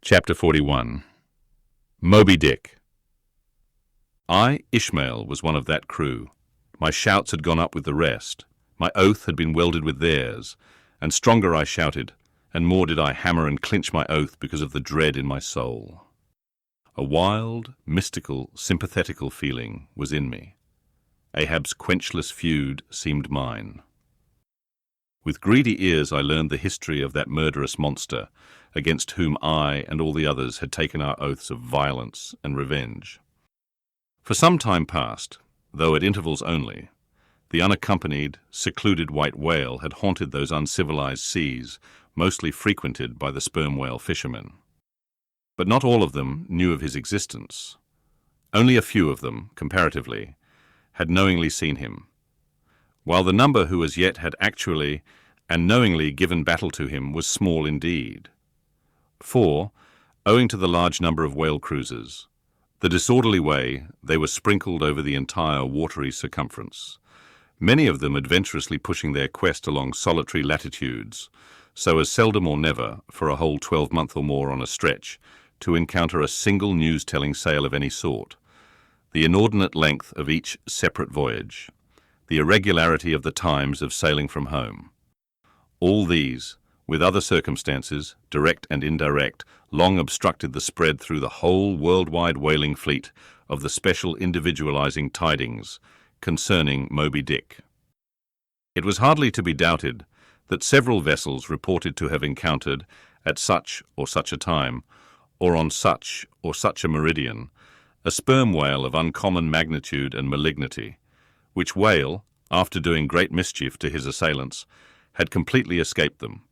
Chapter 41. Moby-Dick. I, Ishmael, was one of that crew. My shouts had gone up with the rest. My oath had been welded with theirs, and stronger I shouted, and more did I hammer and clinch my oath because of the dread in my soul. A wild, mystical, sympathetical feeling was in me. Ahab's quenchless feud seemed mine. With greedy ears I learned the history of that murderous monster, against whom I and all the others had taken our oaths of violence and revenge. For some time past, though at intervals only, the unaccompanied, secluded white whale had haunted those uncivilized seas, mostly frequented by the sperm whale fishermen. But not all of them knew of his existence. Only a few of them, comparatively, had knowingly seen him, while the number who as yet had actually and knowingly given battle to him was small indeed. For, owing to the large number of whale cruisers, the disorderly way they were sprinkled over the entire watery circumference, many of them adventurously pushing their quest along solitary latitudes, so as seldom or never, for a whole 12-month or more on a stretch, to encounter a single news-telling sail of any sort, the inordinate length of each separate voyage, the irregularity of the times of sailing from home. All these, with other circumstances, direct and indirect, long obstructed the spread through the whole worldwide whaling fleet of the special individualizing tidings concerning Moby-Dick. It was hardly to be doubted that several vessels reported to have encountered, at such or such a time, or on such or such a meridian, a sperm whale of uncommon magnitude and malignity, which whale, after doing great mischief to his assailants, had completely escaped them.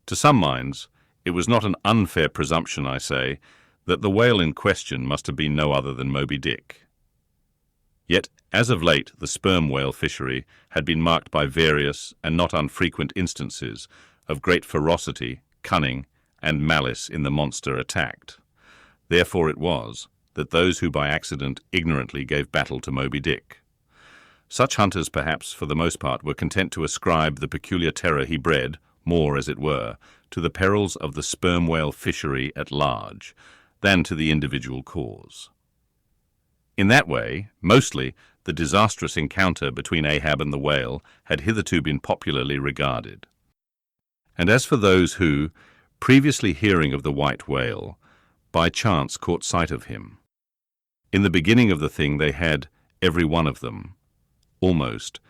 To some minds, it was not an unfair presumption, I say, that the whale in question must have been no other than Moby-Dick. Yet, as of late, the sperm whale fishery had been marked by various and not unfrequent instances of great ferocity, cunning, and malice in the monster attacked. Therefore it was that those who by accident ignorantly gave battle to Moby-Dick. Such hunters, perhaps, for the most part, were content to ascribe the peculiar terror he bred, more, as it were, to the perils of the sperm whale fishery at large, than to the individual cause. In that way, mostly, the disastrous encounter between Ahab and the whale had hitherto been popularly regarded. And as for those who, previously hearing of the white whale, by chance caught sight of him, in the beginning of the thing they had, every one of them, almost,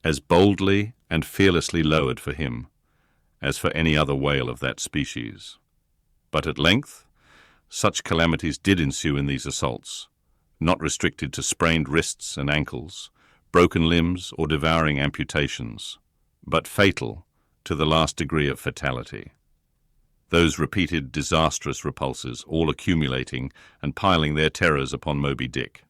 as boldly and fearlessly lowered for him as for any other whale of that species. But at length, such calamities did ensue in these assaults, not restricted to sprained wrists and ankles, broken limbs or devouring amputations, but fatal to the last degree of fatality. Those repeated disastrous repulses all accumulating and piling their terrors upon Moby-Dick.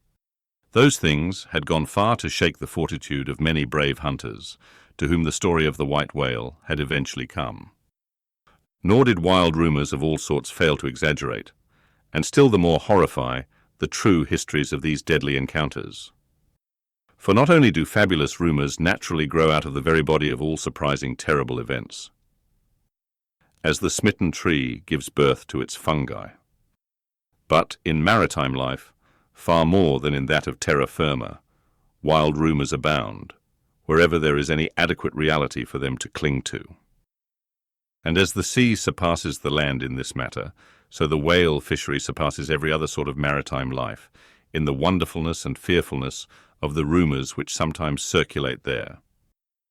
Those things had gone far to shake the fortitude of many brave hunters, to whom the story of the white whale had eventually come. Nor did wild rumors of all sorts fail to exaggerate, and still the more horrify, the true histories of these deadly encounters. For not only do fabulous rumors naturally grow out of the very body of all surprising, terrible events, as the smitten tree gives birth to its fungi, but in maritime life, far more than in that of terra firma, wild rumors abound, wherever there is any adequate reality for them to cling to. And as the sea surpasses the land in this matter, so the whale fishery surpasses every other sort of maritime life in the wonderfulness and fearfulness of the rumors which sometimes circulate there.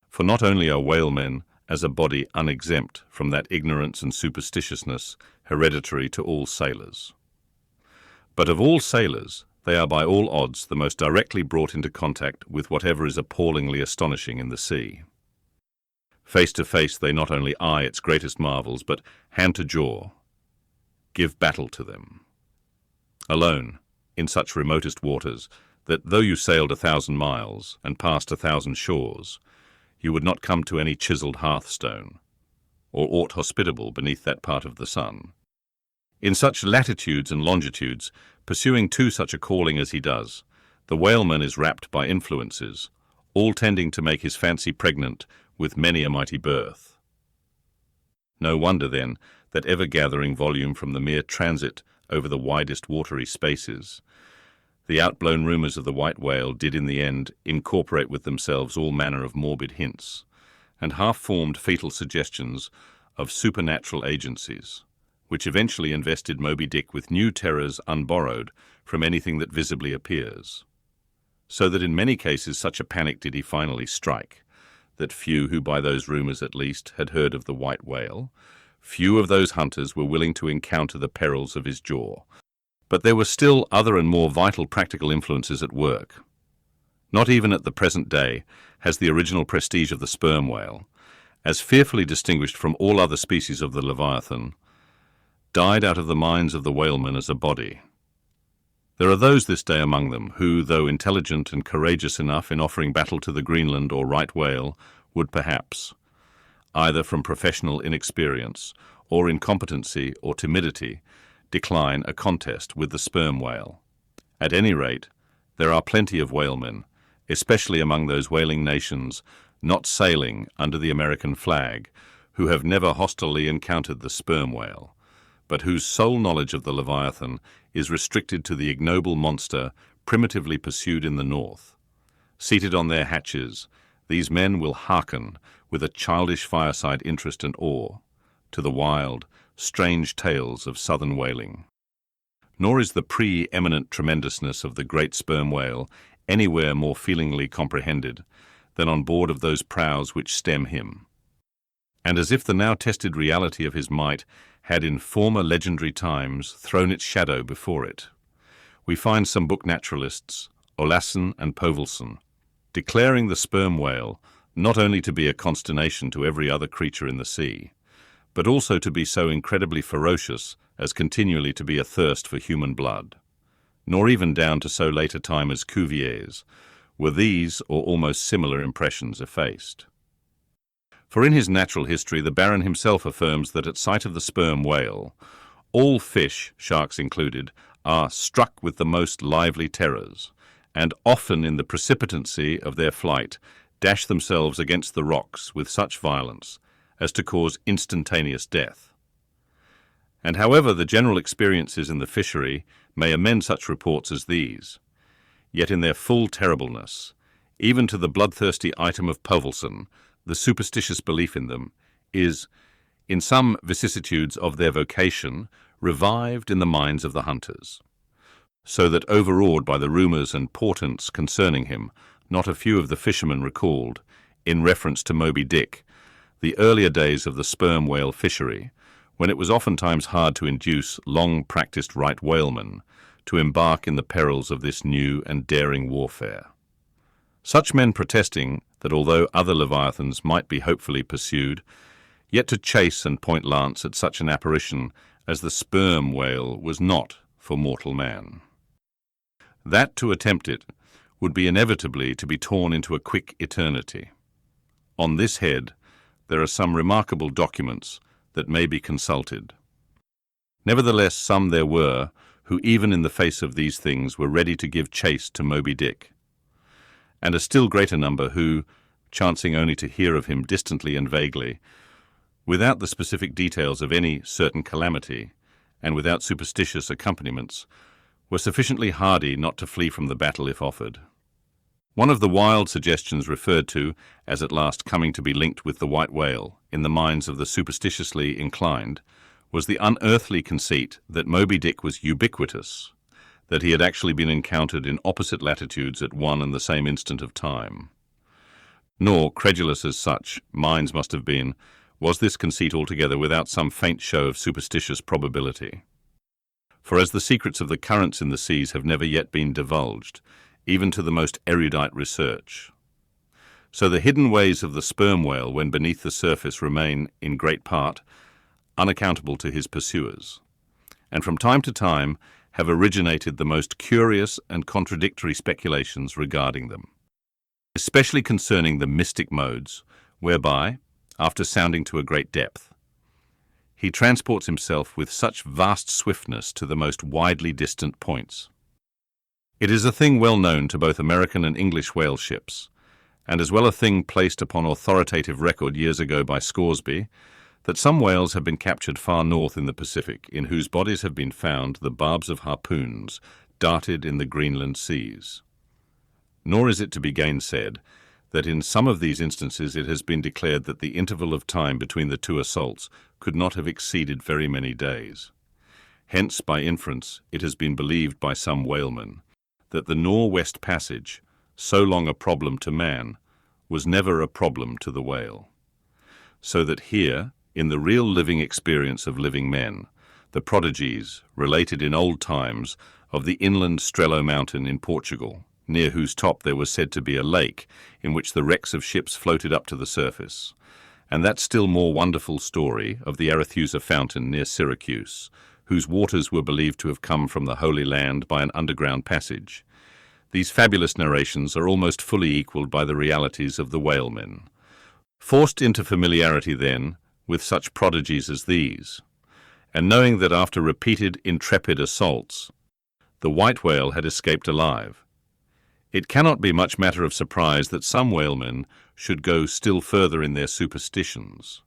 For not only are whalemen as a body unexempt from that ignorance and superstitiousness hereditary to all sailors, but of all sailors they are by all odds the most directly brought into contact with whatever is appallingly astonishing in the sea. Face to face they not only eye its greatest marvels, but hand to jaw, give battle to them. Alone, in such remotest waters, that though you sailed 1,000 miles and passed 1,000 shores, you would not come to any chiselled hearthstone, or aught hospitable beneath that part of the sun. In such latitudes and longitudes, pursuing to such a calling as he does, the whaleman is wrapped by influences, all tending to make his fancy pregnant with many a mighty birth. No wonder, then, that ever-gathering volume from the mere transit over the widest watery spaces. The outblown rumours of the white whale did in the end incorporate with themselves all manner of morbid hints, and half-formed fetal suggestions of supernatural agencies, which eventually invested Moby-Dick with new terrors unborrowed from anything that visibly appears. So that in many cases such a panic did he finally strike, that few who by those rumours at least had heard of the white whale, few of those hunters were willing to encounter the perils of his jaw. But there were still other and more vital practical influences at work. Not even at the present day has the original prestige of the sperm whale, as fearfully distinguished from all other species of the Leviathan, died out of the minds of the whalemen as a body. There are those this day among them who, though intelligent and courageous enough in offering battle to the Greenland or right whale, would perhaps, either from professional inexperience or incompetency or timidity, decline a contest with the sperm whale. At any rate, there are plenty of whalemen, especially among those whaling nations not sailing under the American flag, who have never hostilely encountered the sperm whale, but whose sole knowledge of the Leviathan is restricted to the ignoble monster primitively pursued in the north. Seated on their hatches, these men will hearken with a childish fireside interest and awe to the wild, strange tales of southern whaling. Nor is the pre-eminent tremendousness of the great sperm whale anywhere more feelingly comprehended than on board of those prows which stem him. And as if the now tested reality of his might had in former legendary times thrown its shadow before it, we find some book naturalists, Olassen and Povelson, declaring the sperm whale not only to be a consternation to every other creature in the sea, but also to be so incredibly ferocious as continually to be athirst for human blood. Nor even down to so late a time as Cuvier's were these or almost similar impressions effaced. For in his natural history the Baron himself affirms that at sight of the sperm whale, all fish, sharks included, are struck with the most lively terrors, and often in the precipitancy of their flight dash themselves against the rocks with such violence as to cause instantaneous death. And however the general experiences in the fishery may amend such reports as these, yet in their full terribleness, even to the bloodthirsty item of Povelson, the superstitious belief in them is, in some vicissitudes of their vocation, revived in the minds of the hunters, so that overawed by the rumours and portents concerning him, not a few of the fishermen recalled, in reference to Moby-Dick, the earlier days of the sperm whale fishery, when it was oftentimes hard to induce long-practised right whalemen to embark in the perils of this new and daring warfare. Such men protesting that although other leviathans might be hopefully pursued, yet to chase and point lance at such an apparition as the sperm whale was not for mortal man. That to attempt it would be inevitably to be torn into a quick eternity. On this head, there are some remarkable documents that may be consulted. Nevertheless, some there were who even in the face of these things were ready to give chase to Moby-Dick, and a still greater number who, chancing only to hear of him distantly and vaguely, without the specific details of any certain calamity, and without superstitious accompaniments, were sufficiently hardy not to flee from the battle if offered. One of the wild suggestions referred to as at last coming to be linked with the white whale in the minds of the superstitiously inclined was the unearthly conceit that Moby-Dick was ubiquitous, that he had actually been encountered in opposite latitudes at one and the same instant of time. Nor, credulous as such minds must have been, was this conceit altogether without some faint show of superstitious probability. For as the secrets of the currents in the seas have never yet been divulged, even to the most erudite research, so the hidden ways of the sperm whale when beneath the surface remain, in great part, unaccountable to his pursuers, and from time to time have originated the most curious and contradictory speculations regarding them, especially concerning the mystic modes whereby, after sounding to a great depth, he transports himself with such vast swiftness to the most widely distant points. It is a thing well known to both American and English whale ships, and as well a thing placed upon authoritative record years ago by Scoresby, that some whales have been captured far north in the Pacific, in whose bodies have been found the barbs of harpoons darted in the Greenland seas. Nor is it to be gainsaid that in some of these instances it has been declared that the interval of time between the two assaults could not have exceeded very many days. Hence, by inference, it has been believed by some whalemen that the Norwest Passage, so long a problem to man, was never a problem to the whale. So that here, in the real living experience of living men, the prodigies, related in old times, of the inland Strelo mountain in Portugal, near whose top there was said to be a lake in which the wrecks of ships floated up to the surface, and that still more wonderful story of the Arethusa fountain near Syracuse, whose waters were believed to have come from the Holy Land by an underground passage. These fabulous narrations are almost fully equalled by the realities of the whalemen. Forced into familiarity, then, with such prodigies as these, and knowing that after repeated intrepid assaults, the white whale had escaped alive, it cannot be much matter of surprise that some whalemen should go still further in their superstitions,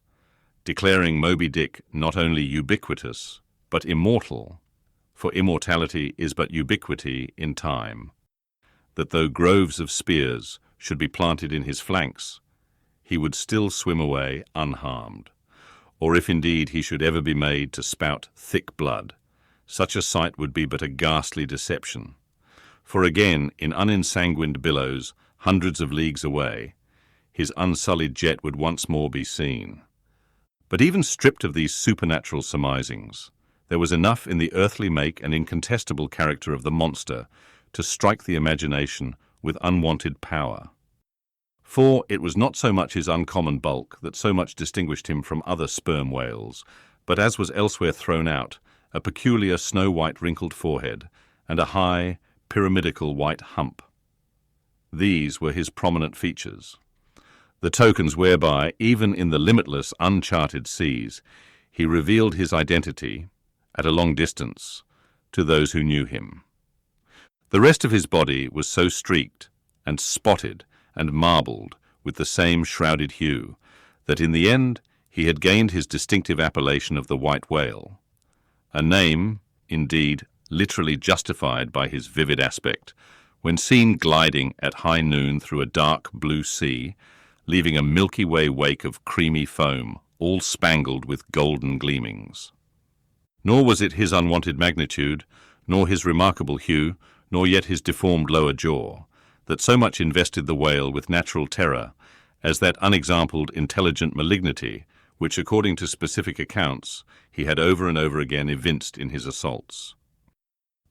declaring Moby-Dick not only ubiquitous, but immortal, for immortality is but ubiquity in time, that though groves of spears should be planted in his flanks, he would still swim away unharmed, or if indeed he should ever be made to spout thick blood, such a sight would be but a ghastly deception. For again, in unensanguined billows, hundreds of leagues away, his unsullied jet would once more be seen. But even stripped of these supernatural surmisings, there was enough in the earthly make and incontestable character of the monster to strike the imagination with unwonted power. For it was not so much his uncommon bulk that so much distinguished him from other sperm whales, but, as was elsewhere thrown out, a peculiar snow-white wrinkled forehead and a high, pyramidical white hump. These were his prominent features, the tokens whereby, even in the limitless, uncharted seas, he revealed his identity, at a long distance, to those who knew him. The rest of his body was so streaked and spotted and marbled with the same shrouded hue that in the end he had gained his distinctive appellation of the white whale, a name, indeed, literally justified by his vivid aspect, when seen gliding at high noon through a dark blue sea, leaving a Milky Way wake of creamy foam, all spangled with golden gleamings. Nor was it his unwonted magnitude, nor his remarkable hue, nor yet his deformed lower jaw, that so much invested the whale with natural terror as that unexampled intelligent malignity which, according to specific accounts, he had over and over again evinced in his assaults.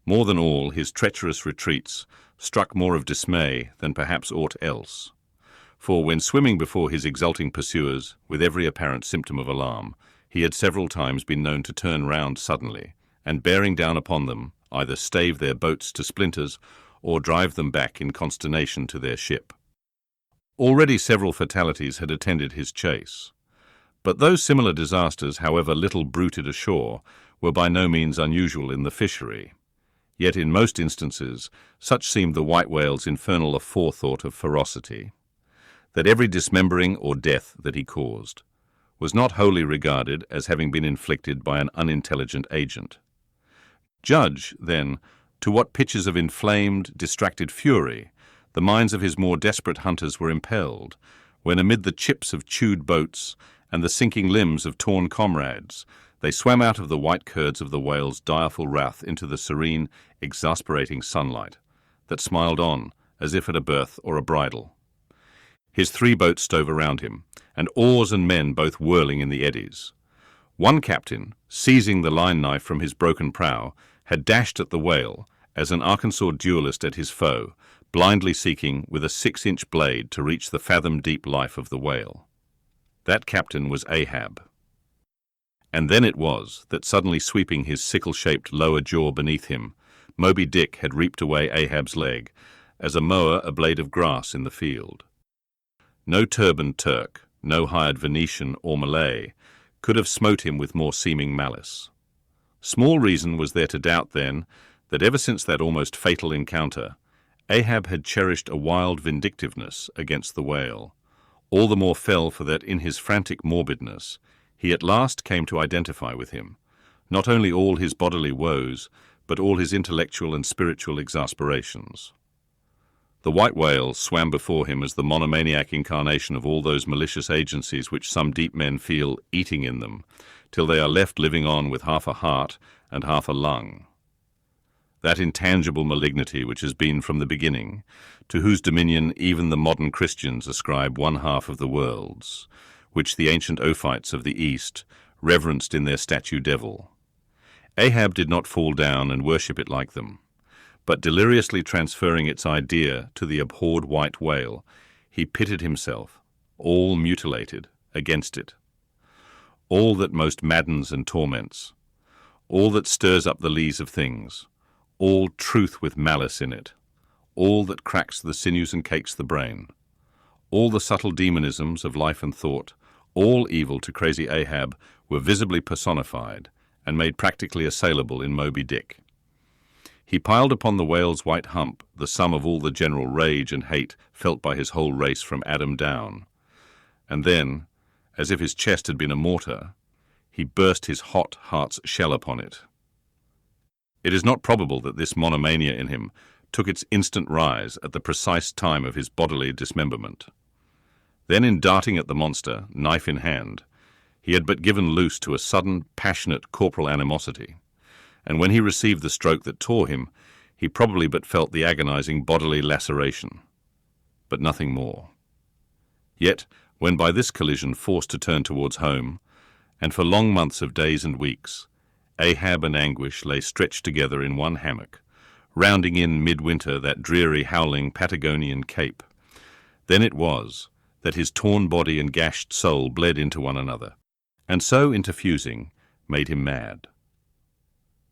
More than all, his treacherous retreats struck more of dismay than perhaps aught else. For when swimming before his exulting pursuers with every apparent symptom of alarm, he had several times been known to turn round suddenly, and bearing down upon them, either stave their boats to splinters or drive them back in consternation to their ship. Already several fatalities had attended his chase, but those similar disasters, however little bruited ashore, were by no means unusual in the fishery. Yet in most instances such seemed the white whale's infernal aforethought of ferocity, that every dismembering or death that he caused was not wholly regarded as having been inflicted by an unintelligent agent. Judge, then, to what pitches of inflamed, distracted fury the minds of his more desperate hunters were impelled, when amid the chips of chewed boats and the sinking limbs of torn comrades, they swam out of the white curds of the whale's direful wrath into the serene, exasperating sunlight that smiled on as if at a birth or a bridal. His 3 boats stove around him, and oars and men both whirling in the eddies. One captain, seizing the line-knife from his broken prow, had dashed at the whale as an Arkansas duelist at his foe, blindly seeking with a 6-inch blade to reach the fathom-deep life of the whale. That captain was Ahab. And then it was that, suddenly sweeping his sickle-shaped lower jaw beneath him, Moby-Dick had reaped away Ahab's leg, as a mower a blade of grass in the field. No turbaned Turk, no hired Venetian or Malay, could have smote him with more seeming malice. Small reason was there to doubt, then, that ever since that almost fatal encounter, Ahab had cherished a wild vindictiveness against the whale, all the more fell for that in his frantic morbidness he at last came to identify with him, not only all his bodily woes, but all his intellectual and spiritual exasperations. The white whale swam before him as the monomaniac incarnation of all those malicious agencies which some deep men feel eating in them, till they are left living on with half a heart and half a lung. That intangible malignity which has been from the beginning, to whose dominion even the modern Christians ascribe one half of the world's, which the ancient Ophites of the East reverenced in their statue devil. Ahab did not fall down and worship it like them, but deliriously transferring its idea to the abhorred white whale, he pitted himself, all mutilated, against it. All that most maddens and torments, all that stirs up the lees of things, all truth with malice in it, all that cracks the sinews and cakes the brain, all the subtle demonisms of life and thought, all evil to crazy Ahab were visibly personified and made practically assailable in Moby-Dick. He piled upon the whale's white hump the sum of all the general rage and hate felt by his whole race from Adam down, and then, as if his chest had been a mortar, he burst his hot heart's shell upon it. It is not probable that this monomania in him took its instant rise at the precise time of his bodily dismemberment. Then, in darting at the monster, knife in hand, he had but given loose to a sudden, passionate corporal animosity, and when he received the stroke that tore him, he probably but felt the agonizing bodily laceration, but nothing more. Yet, when by this collision forced to turn towards home, and for long months of days and weeks, Ahab and Anguish lay stretched together in one hammock, rounding in midwinter that dreary, howling Patagonian cape, then it was that his torn body and gashed soul bled into one another, and so interfusing made him mad.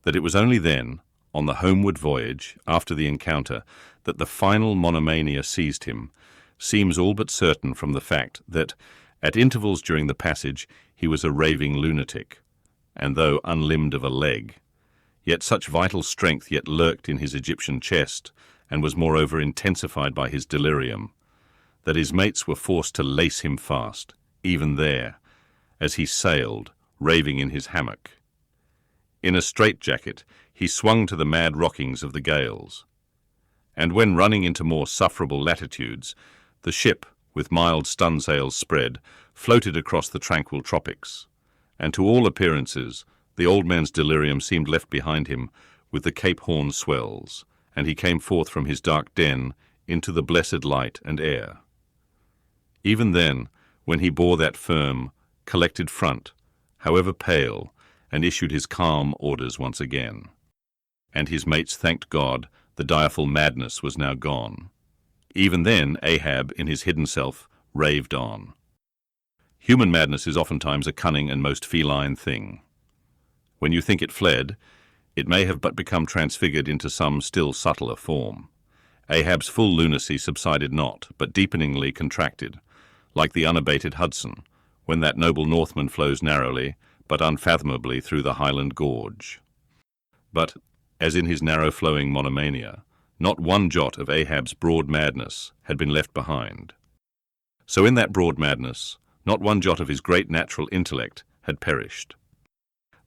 That it was only then, on the homeward voyage, after the encounter, that the final monomania seized him, seems all but certain from the fact that, at intervals during the passage, he was a raving lunatic, and though unlimbed of a leg, yet such vital strength yet lurked in his Egyptian chest, and was moreover intensified by his delirium, that his mates were forced to lace him fast, even there, as he sailed, raving in his hammock. In a straitjacket, he swung to the mad rockings of the gales, and when running into more sufferable latitudes, the ship, with mild stunsails spread, floated across the tranquil tropics, and to all appearances the old man's delirium seemed left behind him with the Cape Horn swells, and he came forth from his dark den into the blessed light and air. Even then, when he bore that firm, collected front, however pale, and issued his calm orders once again, and his mates thanked God the direful madness was now gone. Even then Ahab, in his hidden self, raved on. Human madness is oftentimes a cunning and most feline thing. When you think it fled, it may have but become transfigured into some still subtler form. Ahab's full lunacy subsided not, but deepeningly contracted, like the unabated Hudson, when that noble Northman flows narrowly, but unfathomably through the Highland Gorge. But, as in his narrow-flowing monomania, not one jot of Ahab's broad madness had been left behind. So in that broad madness, not one jot of his great natural intellect had perished.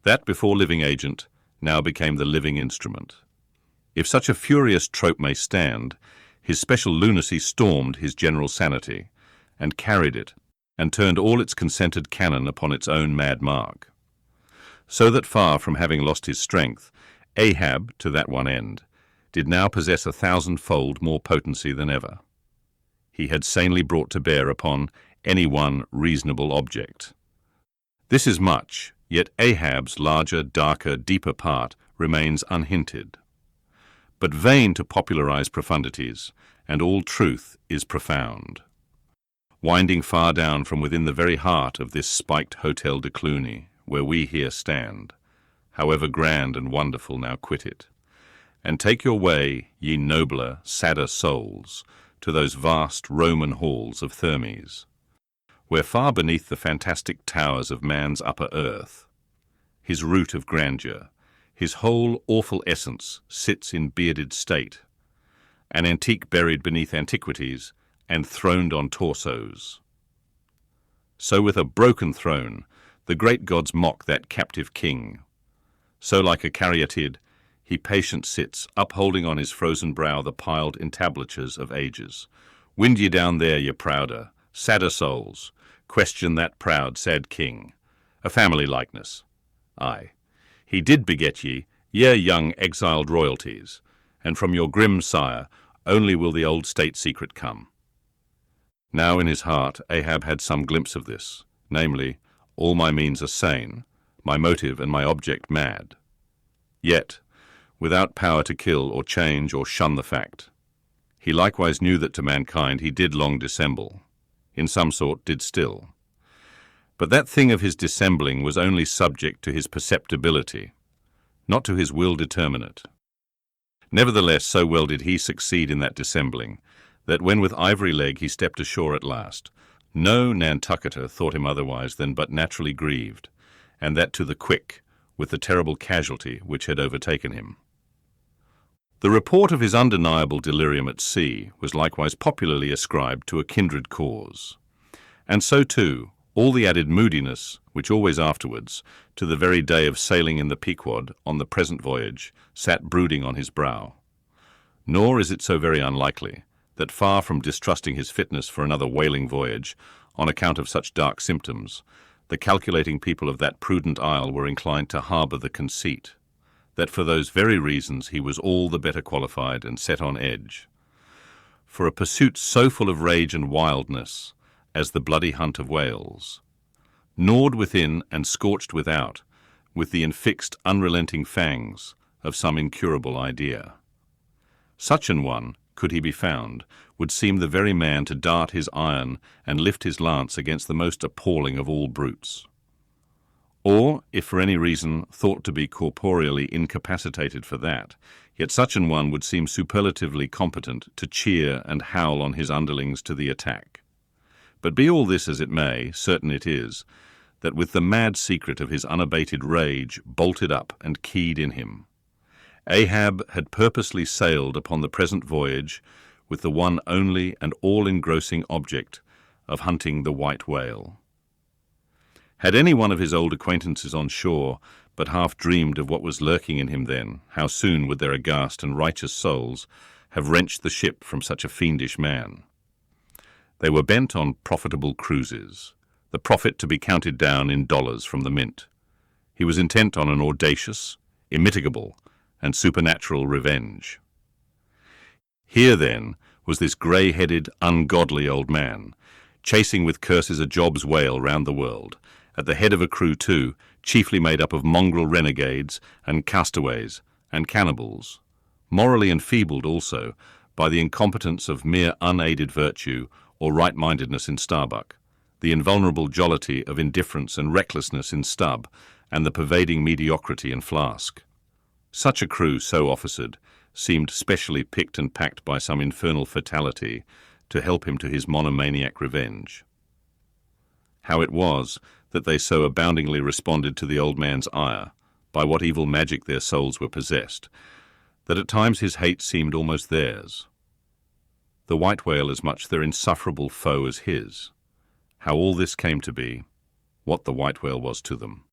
That before living agent now became the living instrument. If such a furious trope may stand, his special lunacy stormed his general sanity, and carried it, and turned all its consented cannon upon its own mad mark. So that far from having lost his strength, Ahab, to that one end, did now possess 1,000-fold more potency than ever. He had sanely brought to bear upon any one reasonable object. This is much, yet Ahab's larger, darker, deeper part remains unhinted. But vain to popularize profundities, and all truth is profound. Winding far down from within the very heart of this spiked Hotel de Cluny, where we here stand, however grand and wonderful, now quit it, and take your way, ye nobler, sadder souls, to those vast Roman halls of Thermes, where far beneath the fantastic towers of man's upper earth, his root of grandeur, his whole awful essence sits in bearded state, an antique buried beneath antiquities and throned on torsos. So with a broken throne, The great gods mock that captive king. So like a caryatid, he patient sits, upholding on his frozen brow the piled entablatures of ages. Wind ye down there, ye prouder, sadder souls, question that proud, sad king. A family likeness. Aye, he did beget ye, ye young exiled royalties, and from your grim sire only will the old state secret come. Now in his heart Ahab had some glimpse of this, namely, all my means are sane, my motive and my object mad. Yet, without power to kill or change or shun the fact, he likewise knew that to mankind he did long dissemble, in some sort did still. But that thing of his dissembling was only subject to his perceptibility, not to his will determinate. Nevertheless, so well did he succeed in that dissembling, that when with ivory leg he stepped ashore at last, no Nantucketer thought him otherwise than but naturally grieved, and that to the quick, with the terrible casualty which had overtaken him. The report of his undeniable delirium at sea was likewise popularly ascribed to a kindred cause, and so too all the added moodiness which always afterwards, to the very day of sailing in the Pequod on the present voyage, sat brooding on his brow. Nor is it so very unlikely that, far from distrusting his fitness for another whaling voyage on account of such dark symptoms, the calculating people of that prudent isle were inclined to harbour the conceit that for those very reasons he was all the better qualified and set on edge. For a pursuit so full of rage and wildness as the bloody hunt of whales, gnawed within and scorched without, with the infixed, unrelenting fangs of some incurable idea. Such an one, could he be found, would seem the very man to dart his iron and lift his lance against the most appalling of all brutes. Or, if for any reason thought to be corporeally incapacitated for that, yet such an one would seem superlatively competent to cheer and howl on his underlings to the attack. But be all this as it may, certain it is, that with the mad secret of his unabated rage bolted up and keyed in him, Ahab had purposely sailed upon the present voyage with the one only and all-engrossing object of hunting the white whale. Had any one of his old acquaintances on shore but half dreamed of what was lurking in him then, how soon would their aghast and righteous souls have wrenched the ship from such a fiendish man? They were bent on profitable cruises, the profit to be counted down in dollars from the mint. He was intent on an audacious, immitigable, and supernatural revenge. Here, then, was this grey-headed, ungodly old man, chasing with curses a Job's whale round the world, at the head of a crew, too, chiefly made up of mongrel renegades and castaways and cannibals, morally enfeebled also by the incompetence of mere unaided virtue or right-mindedness in Starbuck, the invulnerable jollity of indifference and recklessness in Stubb, and the pervading mediocrity in Flask. Such a crew, so officered, seemed specially picked and packed by some infernal fatality to help him to his monomaniac revenge. How it was that they so aboundingly responded to the old man's ire, by what evil magic their souls were possessed, that at times his hate seemed almost theirs. The white whale as much their insufferable foe as his. How all this came to be, what the white whale was to them,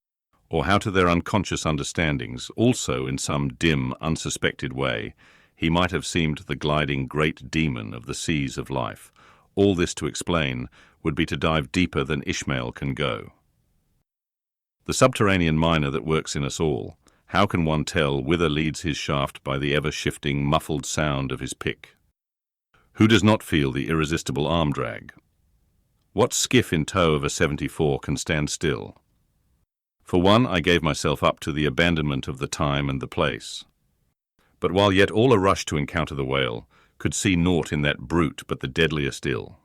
or how to their unconscious understandings, also in some dim, unsuspected way, he might have seemed the gliding great demon of the seas of life. All this to explain would be to dive deeper than Ishmael can go. The subterranean miner that works in us all, how can one tell whither leads his shaft by the ever-shifting, muffled sound of his pick? Who does not feel the irresistible arm drag? What skiff in tow of a 74 can stand still? For one, I gave myself up to the abandonment of the time and the place. But while yet all a rush to encounter the whale, could see naught in that brute but the deadliest ill.